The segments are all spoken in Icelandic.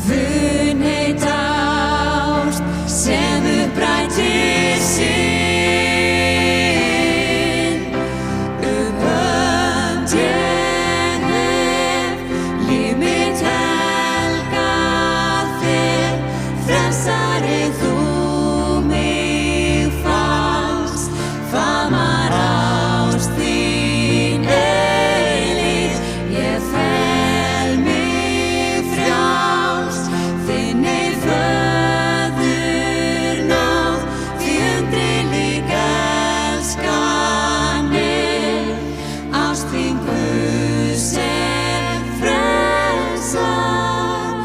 Fullheit ást sem upprættir synd. Uppönd ég hef líf mitt helgað þér, frelsari þú mig fannst, faðmar ást þín eilíf. Ég fel mig frjáls, þinni föðurnáð, því undurlig elskanir, ást þín Guð sem frelsar.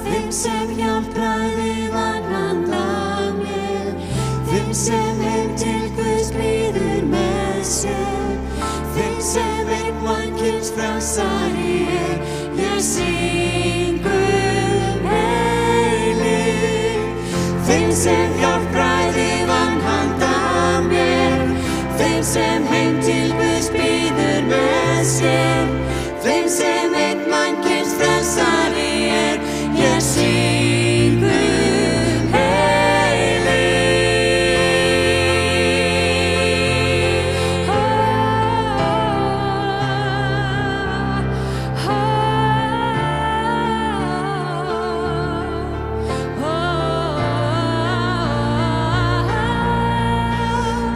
Þeim sem hjálpraði vann handa mér, þeim sem heim til Guðs býður með sér, þeim sem einn mannkyns frelsari er, ég syngu heilíg. Þeim sem hjálpraði vann handa mér, þeim sem heim til Guðs býður með sér, þeim sem einn mannkyns frelsari er, ég syngu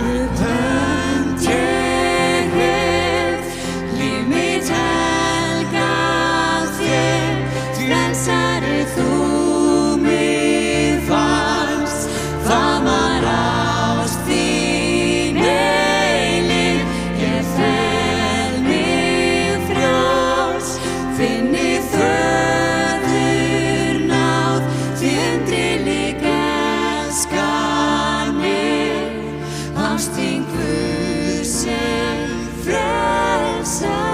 Uppönd ég hef líf mitt helgað þér, frelsari þú mig fannst, faðmar ást þín eilíf. Ég fel mig frjáls, þinni föðurnáð, því undurlig elskanir, ást þín Guð sem frelsar.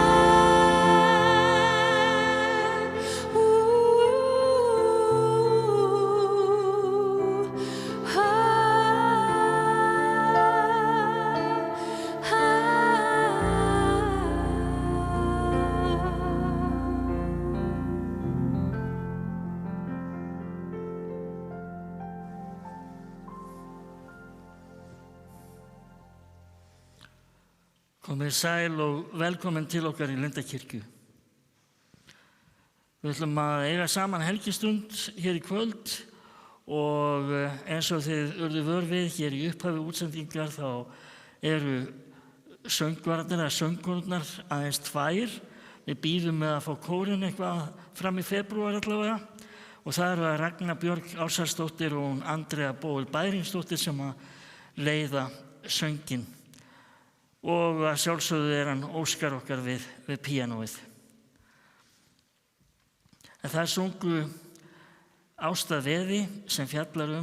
Komið sæl og velkomin til okkar í Lindakirkju. Við ætlum að eiga saman helgistund hér í kvöld og eins og þið urðu vör við hér í upphafi útsendingar þá eru söngvararnir eða söngkonurnar aðeins tvær. Við bíðum með að fá kórinn eitthvað fram í febrúar allavega og það eru að Ragna Björg Ársælsdóttir og hún Andrea Bóel Bæringsdóttir sem að leiða sönginn. Og að sjálfsögðu hann Óskar okkar við píanóið. En það sungu Ásta Veði sem fjallar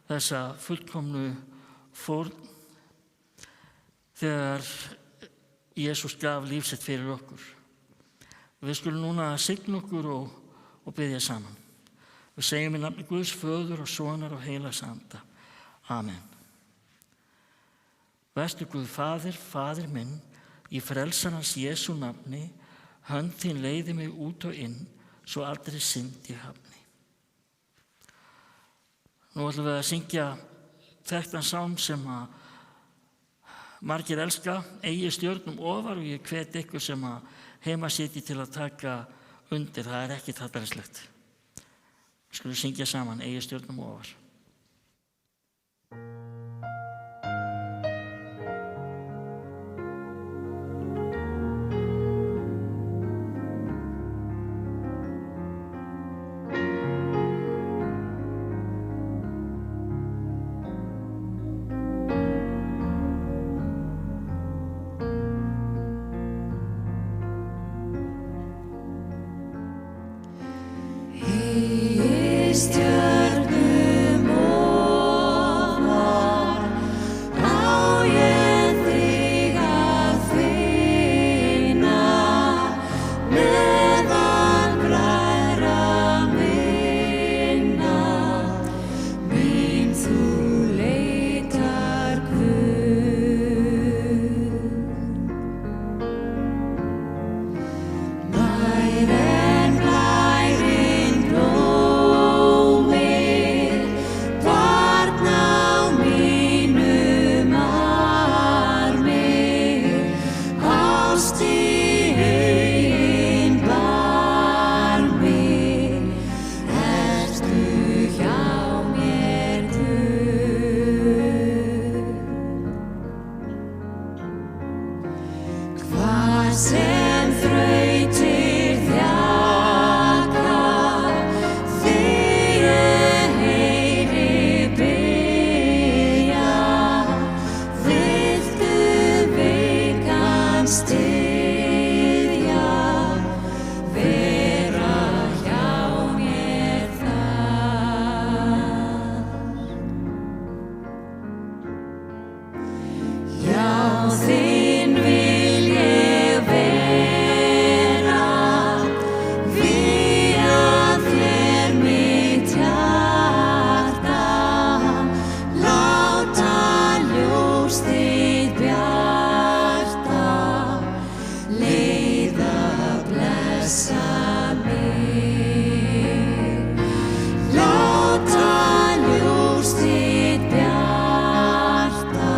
þessa fullkomnu fórn þegar Jesús gaf líf sitt fyrir okkur. Við skulum núna signa okkur og biðja saman. Við segjum í nafni Guðs, Föður og Sonar og Heilags Anda. Amen. Vertu Guð Faðir, Faðir minn, í frelsarans Jesú nafni, hönd þín leiði mig út og inn, svo aldrei synd ég hafni. Nú ætlum við að syngja þekktan sálm sem að margir elska, Eigi stjörnum ofar, og ég hvet ykkur sem að heima sitji til að taka undir, það er ekki hallærislegt. Við skulum syngja saman, Eigi stjörnum ofar. Stjörnum ofar blessa mig. Láta ljós þitt bjarta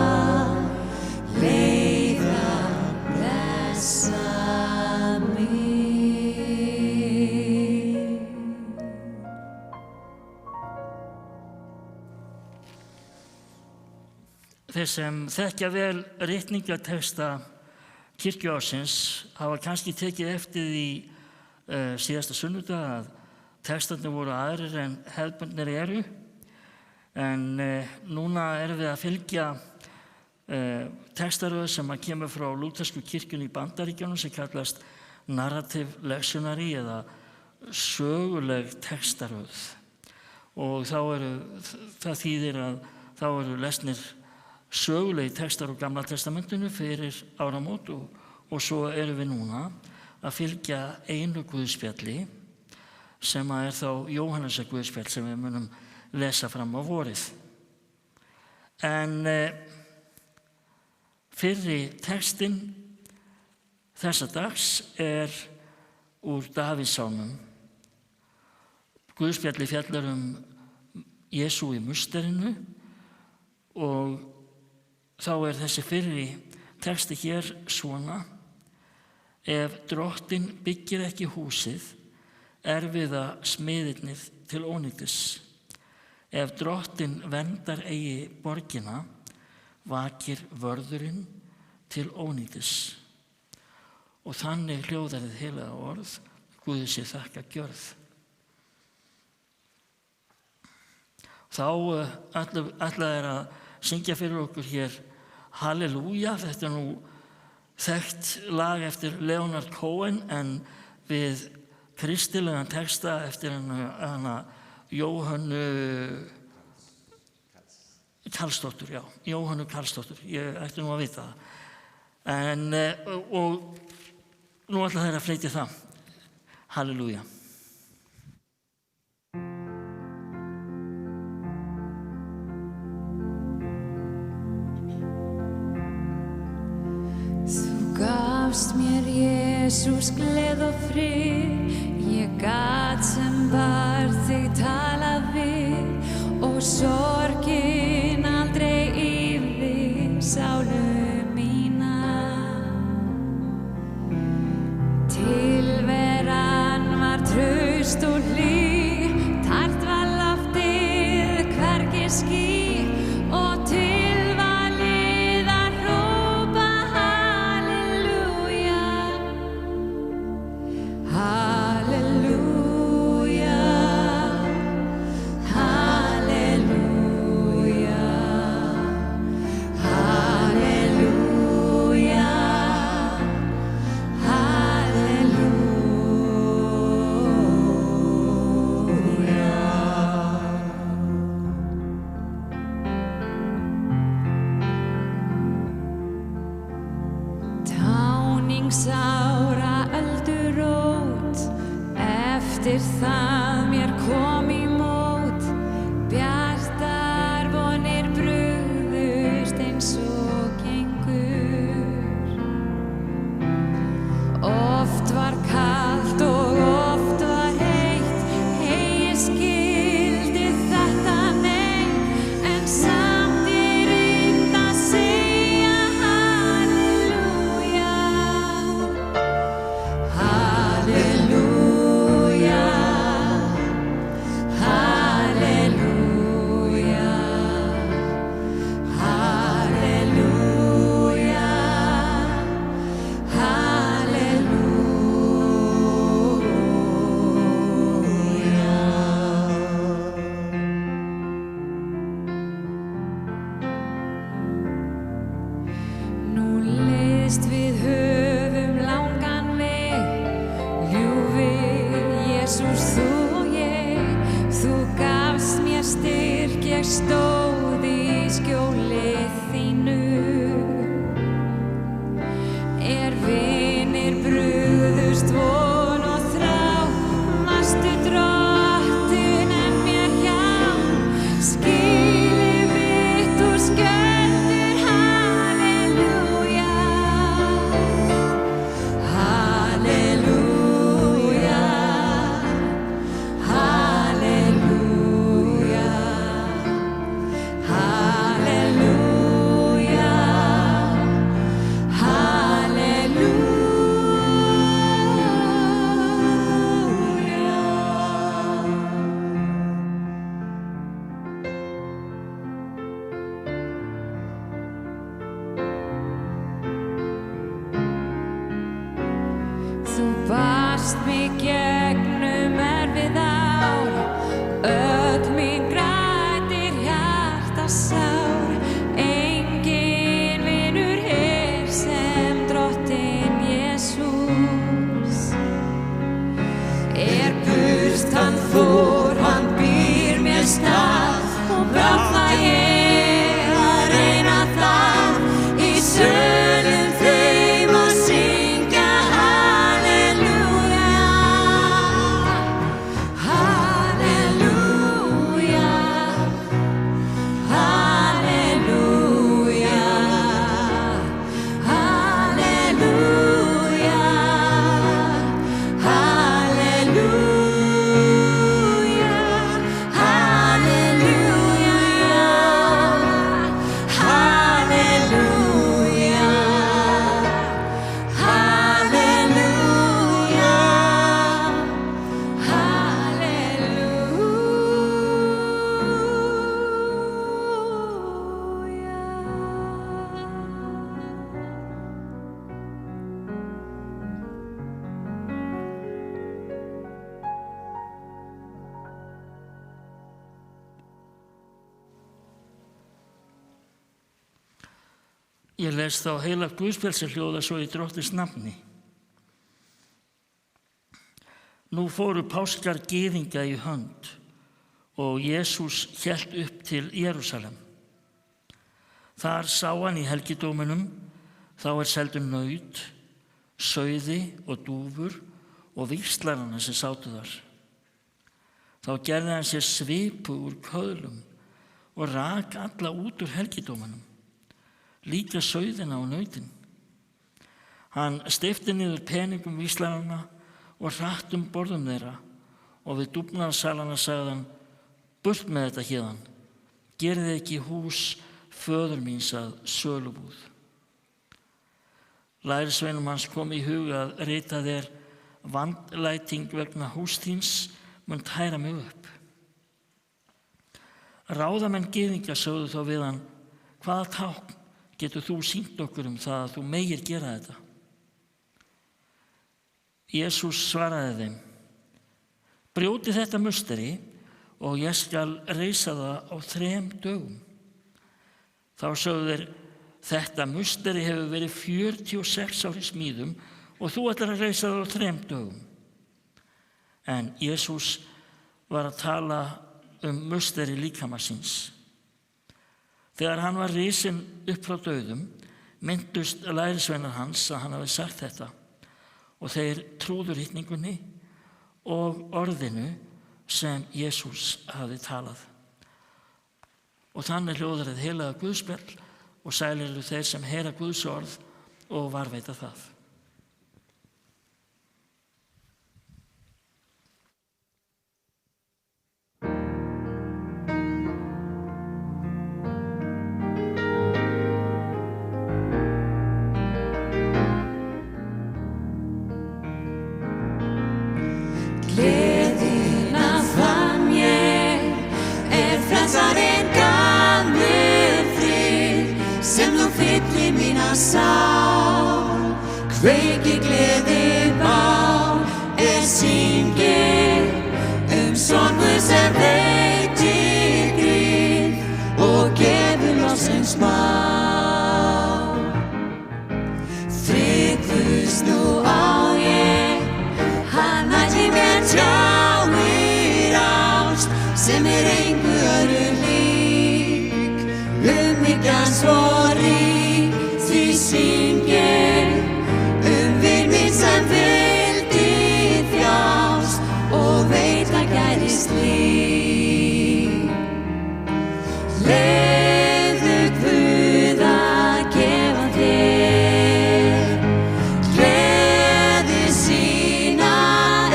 leiða blessa mig. Þeir sem þekkja vel ritningatexta kirkjuársins hafa kannski tekið eftir því síðasta sunnudag að textarnir voru aðrir en hefðbundnir eru, en núna erum við að fylgja textaröð sem að kemur frá lúthersku kirkjunni í Bandaríkjunum sem kallast narrative lectionary eða söguleg textaröð, og það þýðir að þá eru lesnir sögulegi textar úr Gamla testamentinu fyrir áramót og svo erum við núna að fylgja einu guðspjalli sem er þá Jóhannesar guðspjall sem við munum lesa fram á vorið. En fyrri textinn þessa dags er úr Davíðssálmum. Guðspjalli fjallar Jesú í musterinu og þá er þessi fyrri texti hér svona: Ef drottin byggir ekki húsið, erfiða smiðirnir til ónýtis. Ef drottin verndar eigi borgina, vakir vörðurinn til ónýtis. Og þannig hljóðar hið heilaga orð, Guði sé þakka gjörð. Þá ætla þeir að syngja fyrir okkur hér Halleluja. Þetta nú þekkt lag eftir Leonard Cohen en við kristilegan texta eftir hana Jóhönnu Karlsdóttur, Jóhönnu Karlsdóttur, ég ætti nú að vita það. En, og nú ætla þeir að flytja það. Halleluja. Gafst mér Jesús gleð og frið, ég gat sem bar þig talað við, og sorgin aldrei yfir sálu mína. Tilveran var traust og hlý, tært var loftið hvergi ský, og tilvalið að hrópa halleluja, halleluja, halleluja, halleluja, Táningsára öldurót, eftir það mér kom í mót, bjartar vonir brugðust eins og gengur. Oft var kalt og oft var heitt, ég skildi þetta nei, en samt ég reyndi að segja halleluja, halleluja, halleluja, halleluja, Nú leiðst við höfum langan veg, ljúfi Jesús þú og ég, þú gafst mér styrk, ég stóð í skjóli þínu. Vinir brugðust von og þrá, varstu drottinn en mér hjá, skilið mitt úr skjöldur, halleluja, halleluja, burt hann fór, hann býr mér stað og brátt var ég að reyna það í sölum þeim og syngja halleluja, halleluja, halleluja, halleluja, Ég les þá heilagt Guðspjall sem hljóðar svo í Drottins nafni. Nú fóru páskar gyðinga í hönd og Jesús hélt upp til Jerúsalem. Þar sá hann í helgidóminum, þá seldu naut, sauði og dúfur og víxlarana sem sátu þar. Þá gerði hann sér svipu úr köðlum og rak alla út úr helgidóminum, líka sauðina og nautin. Hann steypti niður peningum víxlaranna og hratt borðum þeirra og við dúfnarsalana sagði hann, burt með þetta héðan, gerið ekki hús föður míns að sölubúð. Lærisveinum hans kom í hug að rita þér, vandlæting vegna hús þíns mun tæra mig upp. Ráðamenn gyðinga sögðu þá við hann, hvaða tákn getur þú sýnt okkur það að þú megir gera þetta? Jesús svaraði þeim, brjóti þetta musteri og ég skal reisa það á 3 dögum. Þá sögðu þeir, þetta musteri hefur verið 46 ár í smíðum og þú ætlar að reisa það á 3 dögum. En Jesús var að tala musteri líkama síns. Þegar hann var risinn upp frá dauðum, minntust lærisveinar hans að hann hafi sagt þetta og þeir trúðu ritningunni og orðinu sem Jesús hafi talað. Og þannig hljóðar hið heilaga Guðspjall og sælir eru þeir sem heyra Guðs orð og varðveita það. Gleðina fann ég, frelsarinn gaf mér frið, sem nú fyllir mína sál. Kveiki gleði bál, syngir son Guð sem veitir grið og gefur loksins mál. Frið Guðs nú á ég, hann ætli mér tjáir ást sem engu öðru lík. Umhyggjan svo rík, því syng ég vin minn sem vildi þjást og veit að gæðist líf. Leyfðu Guð að gefa þér gleði sína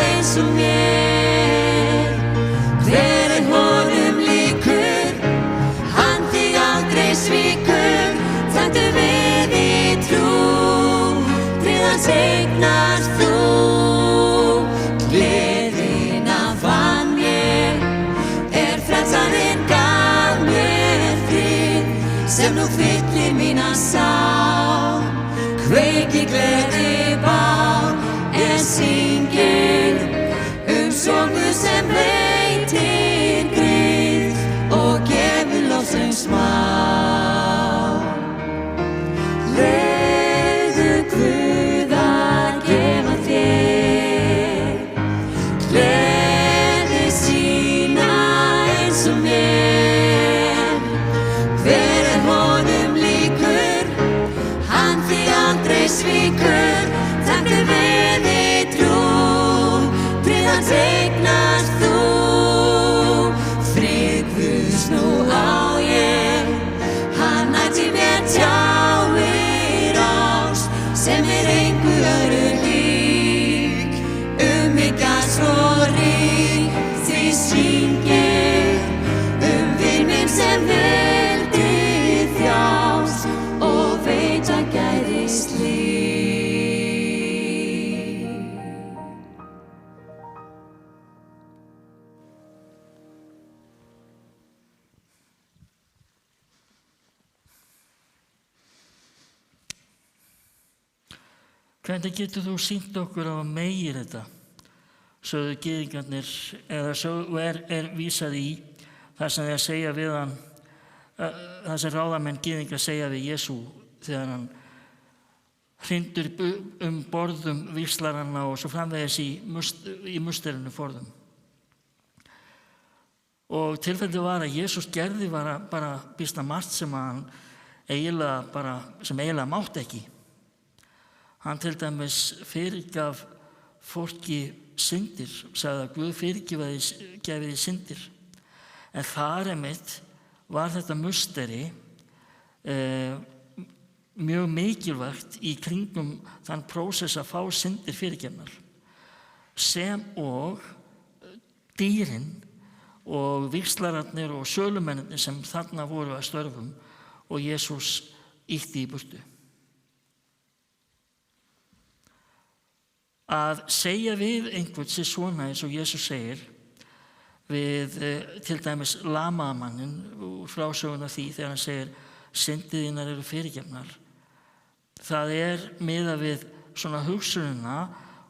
eins og mér. Hver honum líkur, hann þig aldrei svíkur, taktu við í trú, við hans eignast þú. Gleðina fann ég, frelsarinn gaf mér frið, sem nú fyllir mína sál. Kveiki gleði bál, syngir son Guð sem veitir grið og gefur loksins mál. Leyfðu Guð að gefa þér svíkur, taktu við í trú, friðans eignast þú. Frið Guðs nú á ég, hann ætti mér tjáir ást, sem engu öðru lík, umhyggja svo rík, því syng ég vin minn sem veldi þjást og veit að gæðist líf. Hvernig getur þú sýnt okkur á að meigir þetta? Sögðu gyðingarnir, eða er vísað í það sem þeir segja við hann, það sem ráðamenn gyðingar segja við Jesú þegar hann hrindur borðum víxlaranna og svo framvegis í musterinu forðum. Og tilfellið var að Jesús gerði bara býsna margt sem hann eiginlega mátti ekki. Hann til dæmis fyrirgaf fólki syndir, sagði að Guð fyrirgefi því syndir. En þar einmitt var þetta musteri mjög mikilvægt í kringum þann prósess að fá syndir fyrirgefnar, sem og dýrin og víxlararnir og sölumennirnir sem þarna voru að störfum og Jesús ýtti í burtu. Að segja við einhvern sem svona eins og Jesús segir við til dæmis lamaðamanninn úr frásöguna því þegar hann segir syndir þínar eru fyrirgefnar. Það miðað við svona hugsunina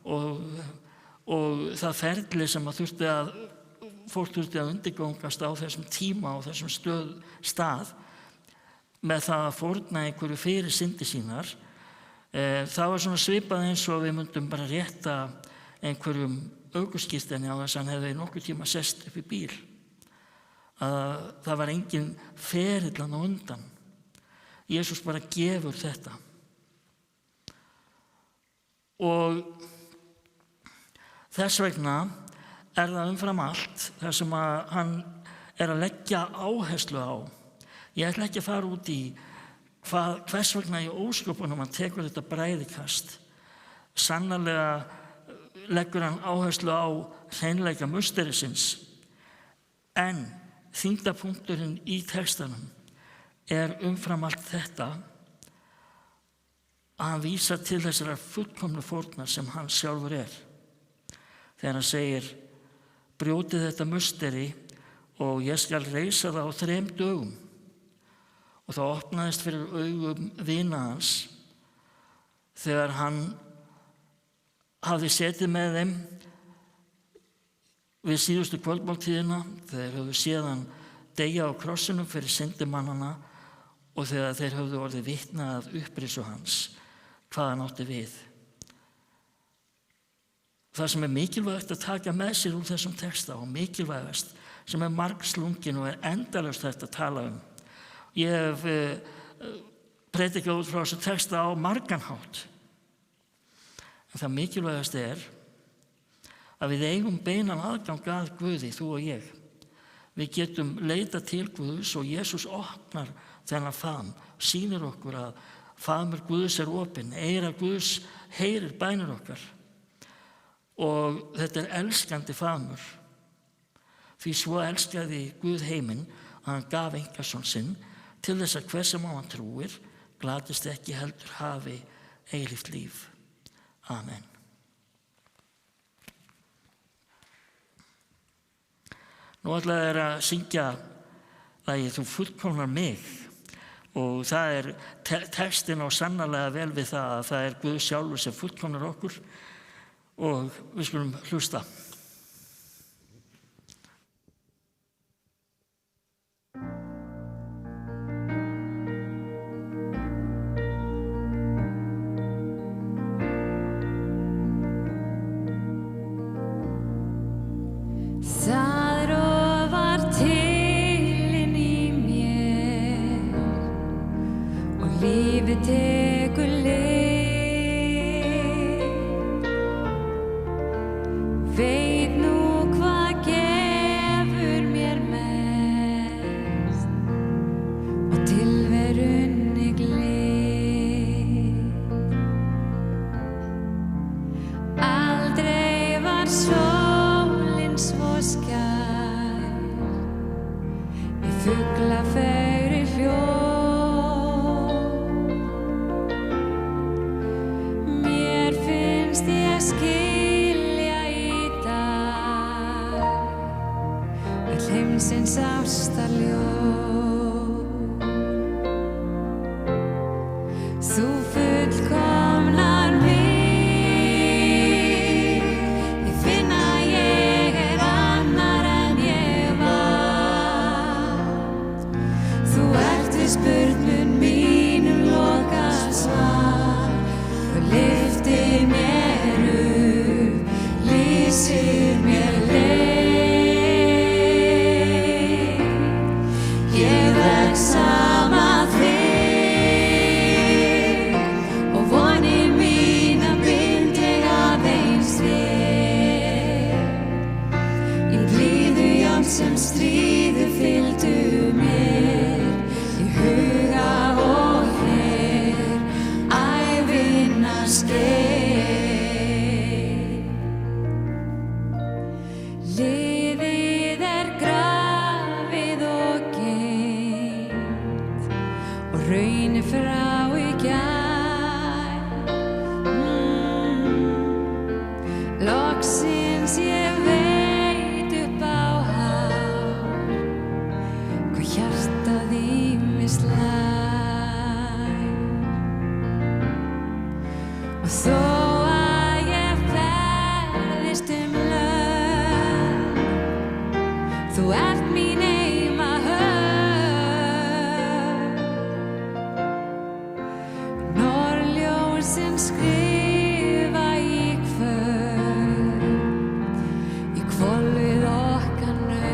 og það ferli sem fólk þurfti að undirgangast á þessum tíma og þessum stað með það að fórna einhverju fyrir syndir sínar. Það var svona svipað eins og við myndum bara rétta einhverjum ökuskírteini á þess að hann hefði nokkuð tíma sest upp í bíl. Það var engin ferill á undan. Jesús bara gefur þetta. Og þess vegna það umfram allt það sem hann að leggja áherslu á. Ég ætla ekki að fara út í hvers vegna í ósköpunum hann tekur þetta bræðikast. Sannarlega leggur hann áherslu á hreinleika musterisins, en þyngdarpunkturinn í textanum umfram allt þetta að hann vísar til þessara fullkomnu fórnar sem hann sjálfur þegar hann segir brjótið þetta musteri og ég skal reisa það á 3 dögum. Og það opnaðist fyrir augum vina hans þegar hann hafði setið með þeim við síðustu kvöldmáltíðina, þeir höfðu séð hann deyja á krossinum fyrir syndimannana og þegar þeir höfðu orðið vitni að upprisu hans, hvað hann átti við. Það sem mikilvægt að taka með sér úr þessum texta og mikilvægast sem margslungin og endalaust hægt að tala um. Ég hef predikað út frá þessu texta á margan hátt. En það mikilvægast að við eigum beinan aðgang að Guði, þú og ég. Við getum leitað til Guðs og Jesús opnar þennan faðm, sýnir okkur að faðmur Guðs opinn, eyra Guðs heyrir bænir okkar. Og þetta elskandi faðmur. Því svo elskaði Guð heiminn að hann gaf einkason sinn til þess að hver sem á hann trúir glatist ekki heldur hafi eilíft líf. Amen. Nú ætla þér að syngja lagið Þú fullkomnar mig og það textin á sannarlega vel við það að það Guð sjálfur sem fullkomnar okkur og við skulum hlusta. Lífið tekur leið veit nú hvað gefur mér mest og tilverunni gleð. Aldrei var sólin svo skær í fuglafegri hljóð. Mér finnst ég skilja í dag öll heimsins ástarljóð. Þú fullkomnar mig, ég finn að ég annar en ég var. Þú ert við spurnum mínum lokasvar og lyftir mér upp, lýsir mér leið. Ég veg sama þig og vonir mínar bind ég aðeins þér. Í blíðu járn sem stríðu fylgdu mér, í huga og hér ævinnar skeið. Lífið grafið og geymt og raunir frá í gær. Loksins ég veit upp á hár hvað hjartað í mig slær. Og þó að ég ferðist lönd, þú ert mín eima höfn. Norðljósin skrifa í kvöld, í hvolfið okkar nöfn.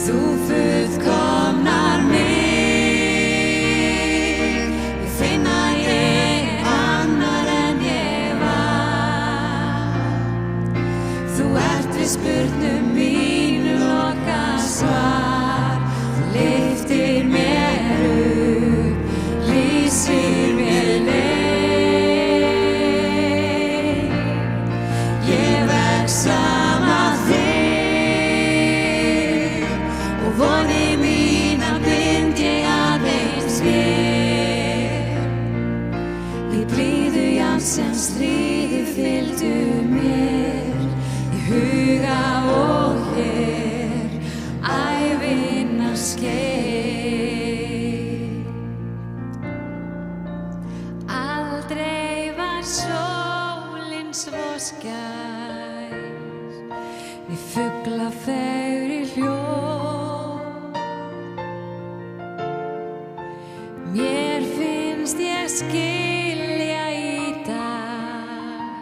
Þú fullkomnar mig, ég finn að ég annar en ég var. Þú ert við spurnum mínu lokasvar, þú lyftir mér upp, lýsir mér leið. Ég veg sama þig og vonir mínar bind ég aðeins þér. Í blíðu járn sem stríði fylgdu mér, í huga og hér ævinnar skeið. Aldrei var sólin svo skær í fuglafegri hljóð. Mér finnst ég skilja í dag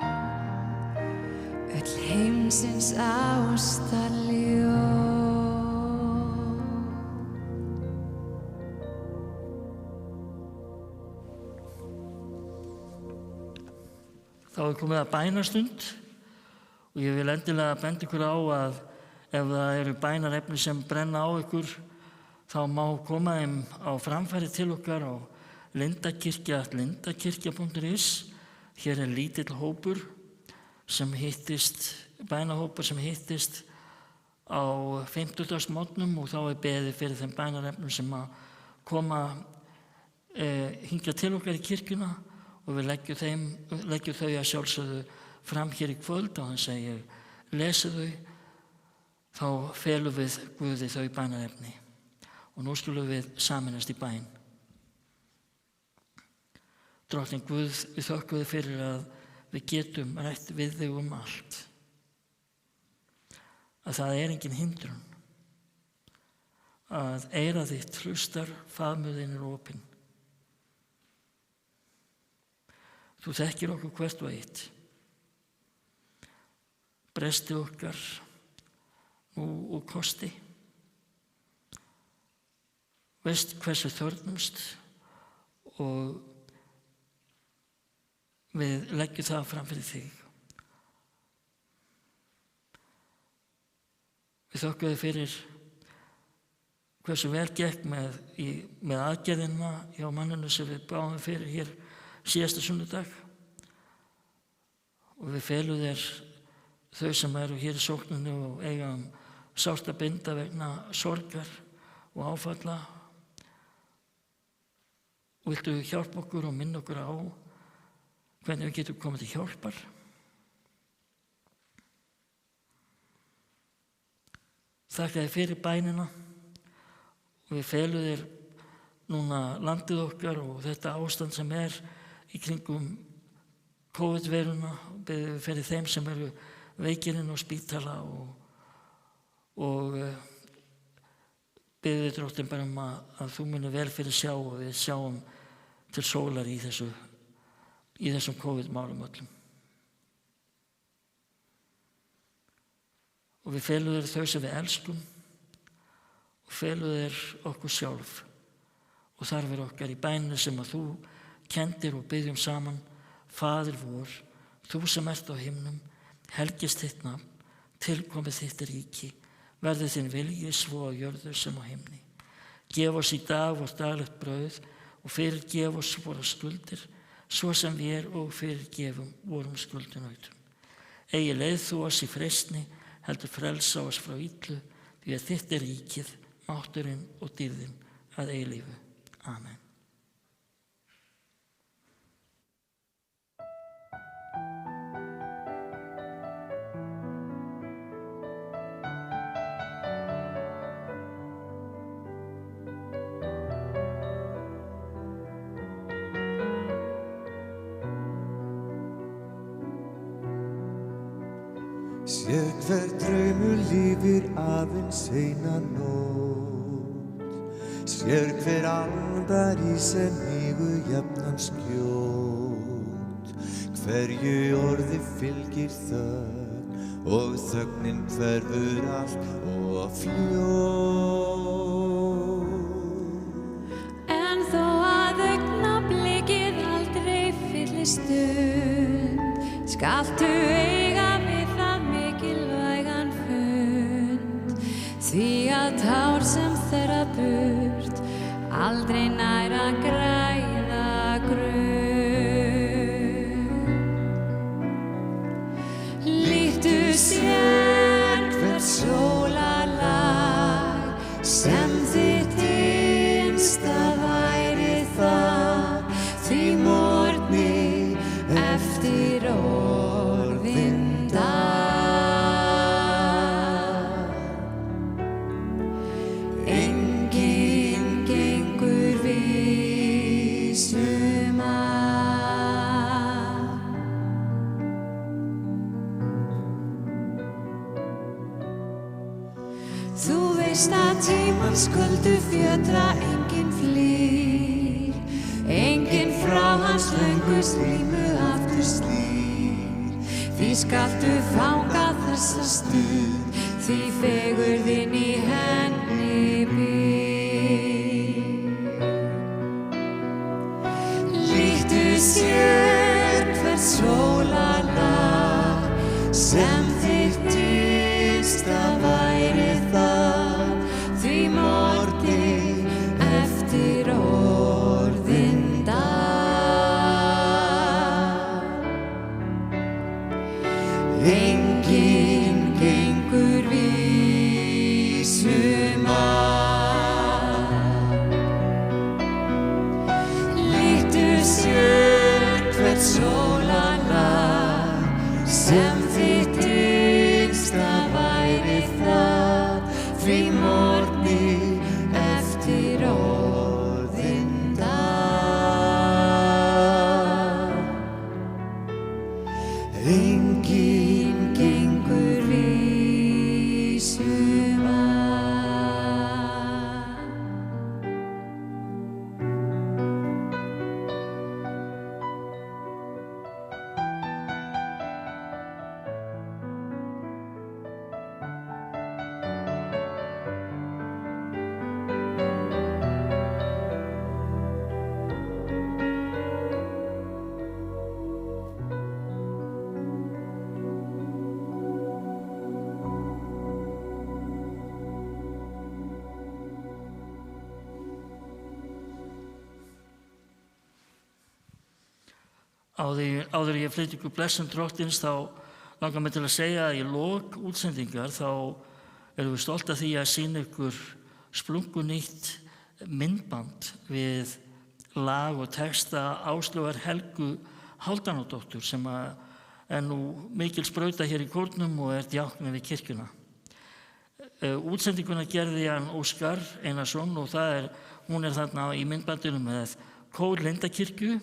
öll heimsins ástarljóð. Þá er komið að bænastund og ég vil endilega benda ykkur á að ef það eru bænarefni sem brenna á ykkur, þá má koma þeim á framfæri til okkar á lindakirkja.is. Hér er lítill hópur sem hittist, bænahópur sem hittist á 50-dagsmorgnum og þá er beðið fyrir þeim bænarefnum sem að koma hingað til okkar í kirkjuna og við leggjum þau að sjálfsögðu fram hér í kvöld og þannig að ég lesi þau, þá felum við Guði þau bænarefni. Og nú skulum við sameinast í bæn. Drottinn Guð, við þökkum þig fyrir að við getum rætt við þig allt. Að það er engin hindrun. Að eyra þitt hlustar, faðmurinn er opinn. Þú þekkir okkur hvert og eitt. Bresti okkar nú og kosti. Veist hversu þörfnumst og við leggjum það fram fyrir þig. Við þökkum þig fyrir hversu vel gekk með aðgerðina hjá manninu sem við báðum fyrir hér síðasta sunnudag. Og við felum þér þau sem eru hér í sókninni og eiga sárt að binda vegna sorgar og áfalla. Og viltu hjálpa okkur og minna okkur á hvernig við getum komið til hjálpar. Þakka þér fyrir bænina og við felum þér núna landið okkar og þetta ástand sem í kringum COVID-veiruna og biðjum fyrir þeim sem eru veikirinn á spítala og biðjum Dróttin bara að þú munir vel fyrir sjá og við sjáum til sólar í þessum COVID-málum öllum. Og við felum þér þau sem við elskum og felum þér okkur sjálf og þarfir okkar í bæninu sem að þú kenndir og biðjum saman. Faðir vor, þú sem ert á himnum, helgist þitt nafn, tilkomið þitt ríki, verði þinn vilji svo á jörðu sem á himni. Gef oss í dag vort daglegt brauð og fyrirgef oss våra skuldir, svo sem við og fyrirgefum vorum skuldinautum. Eigi leið þú oss í freistni, heldur frelsa oss frá illu, því að þitt ríkið, mátturinn og dýrðin að eilífu. Amen. Sér hver draumur lifir aðeins eina nótt, sér hver andar í sem hnígu jafnan skjótt, hverju orði fylgir þögn og þögnin hverfur allt og fljótt. En þó að augnablikið aldrei fylli stund, skaltu eiga því að tár sem þeirra burt aldrei nær að græða grunn. Líktu sér hvert sólarlag sem þitt innsta væri það, því morgni eftir orðinn dag. Tímans sköldu fjötra enginn flýr, enginn frá hans löngu slímu aftur slír. Því skaltu fanga þessa stund, því fegurðin í henni býr. Líktu sér hvert sólarlag sem þitt innsta væri það, því morgni eftir orðinn dag. Enginn gengur vísum að. Líktu sér hvert sólarlag sem þitt innsta væri það, því morgni eftir orðinn dag. Enginn gengur vísum að. áður ég flyt ykkur blessun Drottins þá langar mig til að segja að í lok útsendingar þá erum við stolt af því að sýna ykkur splunkunýtt myndband við lag og texta Áslaugar Helgu Hálfdánardóttur sem er nú mikil sprauta hér í kórnum og er djákni við kirkjuna. Útsendinguna gerði hann Óskar Einarsson og hún er þarna í myndbandinu með kór Lindakirkju.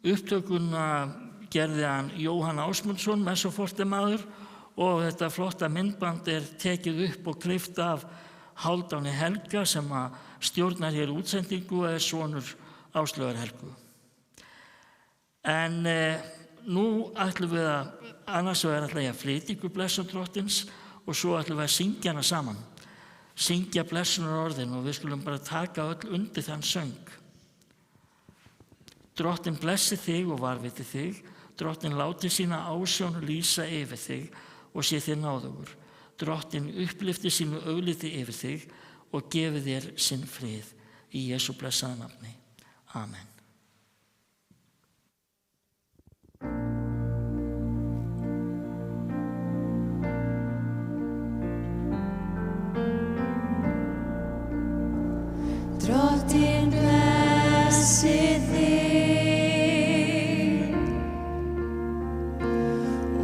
Upptökuna gerði hann Jóhann Ásmundsson, messofortemaður, og þetta flotta myndband er tekið upp og klippt af Hálfdáni Helga sem stjórnar hér útsendingu og er sonur Áslaugar Helgu. En nú ætlum við annars ætlum ég að flytja ykkur blessun Drottins og svo ætlum við að syngja hana saman. Syngja blessunarorðin og við skulum bara taka öll undir þann söng. Drottinn blessi þig og varviti þig, Drottinn láti sína ásjón lýsa yfir þig og sé þér náðugur. Drottinn upplyfti sínu augliti yfir þig og gefi þér sinn frið. Í Jesú blessaða nafni. Amen. Drottinn blessi þig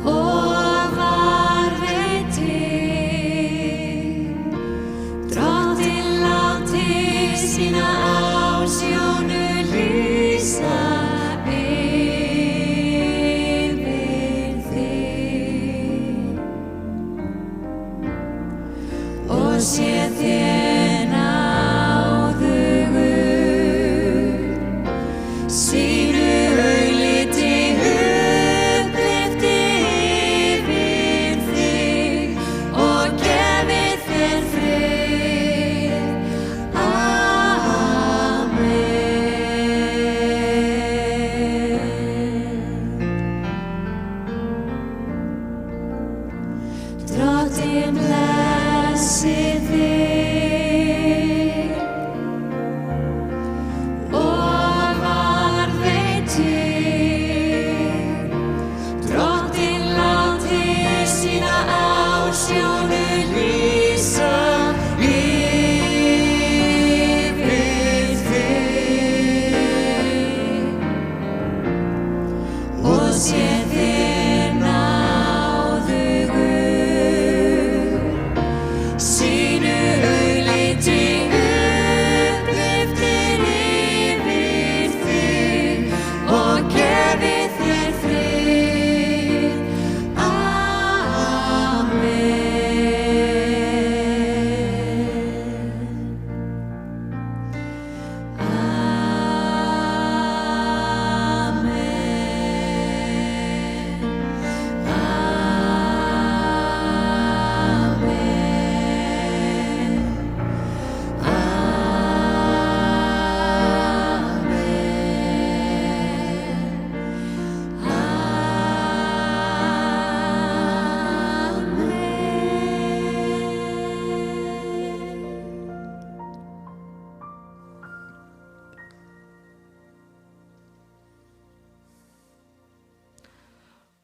og varveiti, Drottinn láti sína ásjónu lýsa yfir þig og sé þér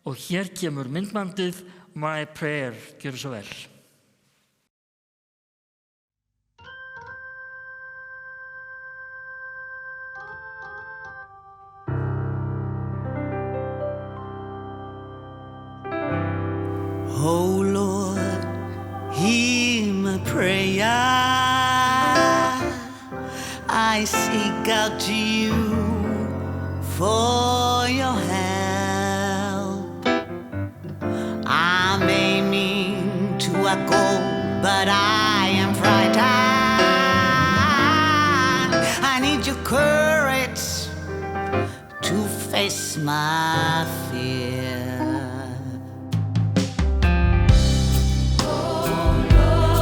Og hér kemur myndbandið My Prayer, gjörðu svo vel. Oh Lord, hear my prayer. I seek out to you for your help. I'm aiming to a goal, but I am frightened. I need your courage to face my fear.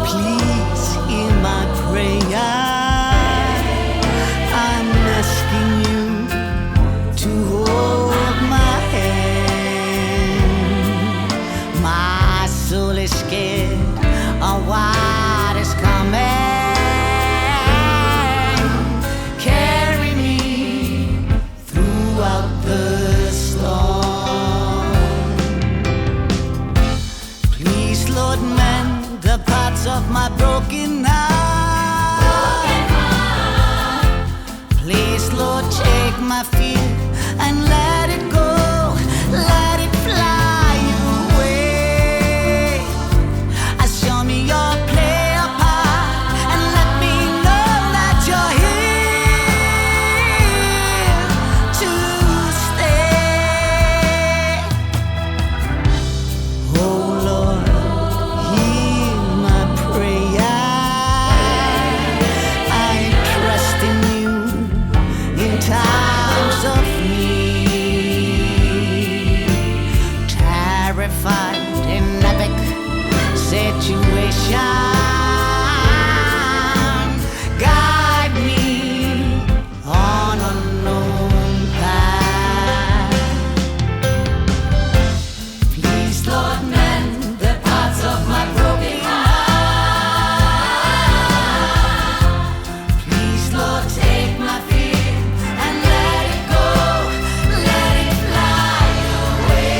Please hear my prayer. I'm asking you to hold my hand. My soul is scared of what is coming. Carry me throughout the storm. parts of my broken heart. Please, Lord, take my fear and let it go, let it fly away. Show me your play apart and let me know that you're here to stay. Oh Lord, hear my prayer. I trust in you in times of need. Terrified in epic situation, guide me on a known path. Please, Lord, mend the parts of my broken heart. Please, Lord, take my fear and let it go, let it fly away.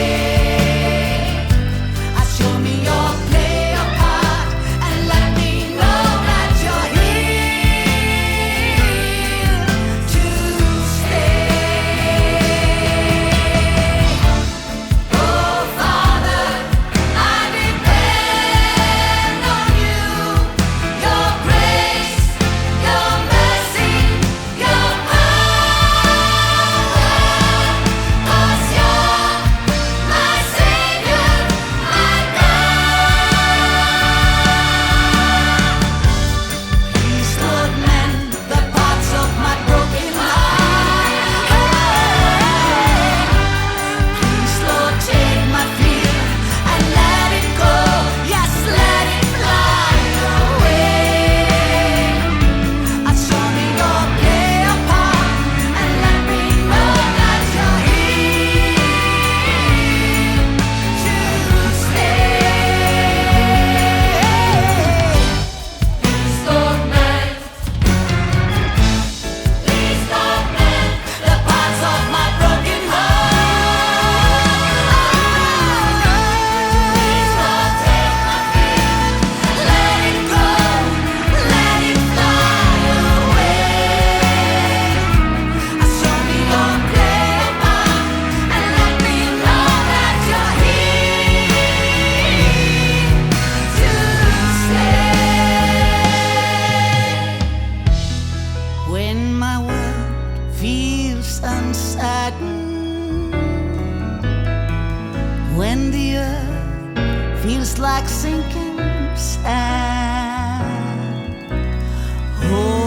Show me your play apart and let me know that you're here to stay. Oh Father, I depend on you, your grace, your mercy, your power, 'cause you're my Savior, my God. Please, Lord, mend the parts of my broken heart. Please, Lord, take my fear and let it go. Yes, let it fly away. Show me your play apart and let me know that you're here to stay. Please, Lord, mend the parts of my broken heart. Please, Lord, take my fear, let it go, let it fly away. Show me your play apart and let me know that you're here to stay. When my world feels uncertain, when the earth feels like sinking sand, oh